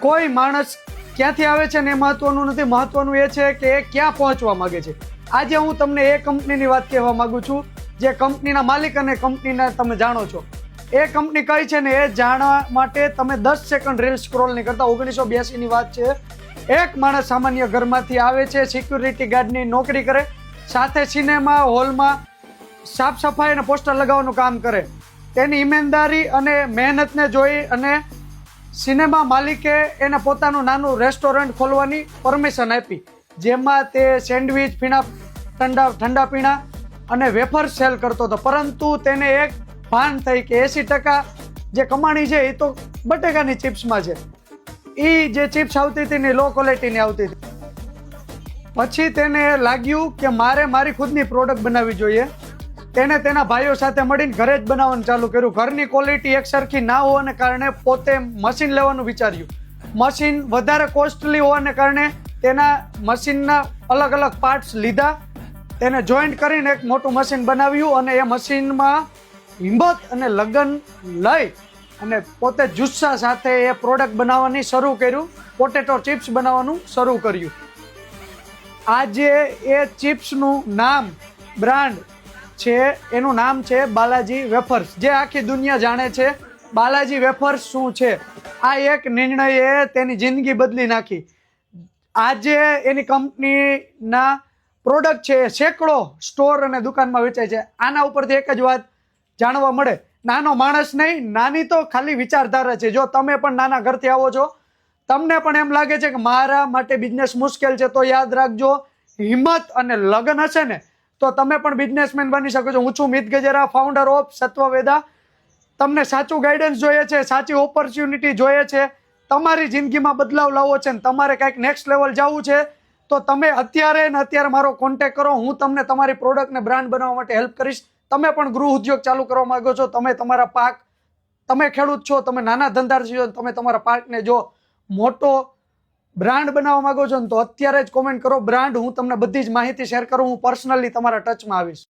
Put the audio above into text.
કોઈ માણસ ક્યાંથી આવે છે ને એ મહત્વનું નથી, મહત્વનું એ છે કે એ ક્યાં પહોંચવા માંગે છે. આજે હું તમને એ કંપનીની વાત કહેવા માંગુ છું જે કંપનીના માલિક અને કંપનીના તમે જાણો છો. એ કંપની કઈ છે ને એ જાણવા માટે તમે 10 સેકન્ડ રીલ સ્ક્રોલ નહીં કરતા. 1982 ની વાત છે. એક માણસ સામાન્ય ઘરમાંથી આવે છે, સિક્યુરિટી ગાર્ડની નોકરી કરે, સાથે સિનેમા હોલમાં સાફ સફાઈ અને પોસ્ટર લગાવવાનું કામ કરે. તેની ઈમાનદારી અને મહેનતને જોઈ અને સિનેમા માલિકે એને પોતાનું નાનું રેસ્ટોરન્ટ ખોલવાની પરમિશન આપી, જેમાં તે સેન્ડવિચ, ઠંડા પીણા અને વેફર સેલ કરતો હતો. પરંતુ તેને એક ભાન થઈ કે 80% જે કમાણી છે એ તો બટેકાની ચિપ્સમાં છે. એ જે ચિપ્સ આવતી હતી ને લો ક્વોલિટીની આવતી હતી. પછી તેને લાગ્યું કે મારે મારી ખુદની પ્રોડક્ટ બનાવવી જોઈએ. તેને તેના ભાઈઓ સાથે મળીને ઘરે જ બનાવવાનું ચાલુ કર્યું. ઘરની ક્વોલિટી એક સરખી ના હોવાને કારણે પોતે મશીન લેવાનું વિચાર્યું. મશીન વધારે કોસ્ટલી હોવાને કારણે તેના મશીનના અલગ અલગ પાર્ટ્સ લીધા, તેને જોઈન્ટ કરીને એક મોટું મશીન બનાવ્યું અને એ મશીનમાં હિંમત અને લગન લઈ અને પોતે જુસ્સા સાથે એ પ્રોડક્ટ બનાવવાની શરૂ કર્યું. પોટેટો ચિપ્સ બનાવવાનું શરૂ કર્યું. આજે એ ચિપ્સનું નામ, બ્રાન્ડ છે, એનું નામ છે બાલાજી વેફર્સ, જે આખી દુનિયા જાણે છે. બાલાજી વેફર્સ શું છે? આ એક નિર્ણયે તેની જિંદગી બદલી નાખી. આજે એની કંપનીના પ્રોડક્ટ છે સેંકડો સ્ટોર અને દુકાનમાં વેચાય છે. આના ઉપરથી એક જ વાત જાણવા મળે, નાનો માણસ નહીં, નાની તો ખાલી વિચારધારા છે. જો તમે પણ નાના ઘરથી આવો છો, તમને પણ એમ લાગે છે કે મારા માટે બિઝનેસ મુશ્કેલ છે, તો યાદ રાખજો, હિંમત અને લગન હશે ને તો તમે પણ બિઝનેસમેન બની શકો છો. હું છું મિત ગજેરા, ફાઉન્ડર ઓફ સત્વવેદા. તમને સાચું ગાઈડન્સ જોઈએ છે, સાચી ઓપોર્ચ્યુનિટી જોઈએ છે, તમારી જિંદગીમાં બદલાવ લાવવો છે ને તમારે કંઈક નેક્સ્ટ લેવલ જવું છે, તો તમે અત્યારે મારો કોન્ટેક્ટ કરો. હું તમને તમારી પ્રોડક્ટને બ્રાન્ડ બનાવવા માટે હેલ્પ કરીશ. તમે પણ ગૃહ ઉદ્યોગ ચાલુ કરવા માંગો છો, તમે તમારા પાક, તમે ખેડૂત છો, તમે નાના ધંધાર્થી છો, તમે તમારા પાકને જો મોટો બ્રાન્ડ બનાવવા માંગો છો ને તો અત્યારે જ કોમેન્ટ કરો બ્રાન્ડ. હું તમને બધી જ માહિતી શેર કરું, હું પર્સનલી તમારા ટચમાં આવીશ.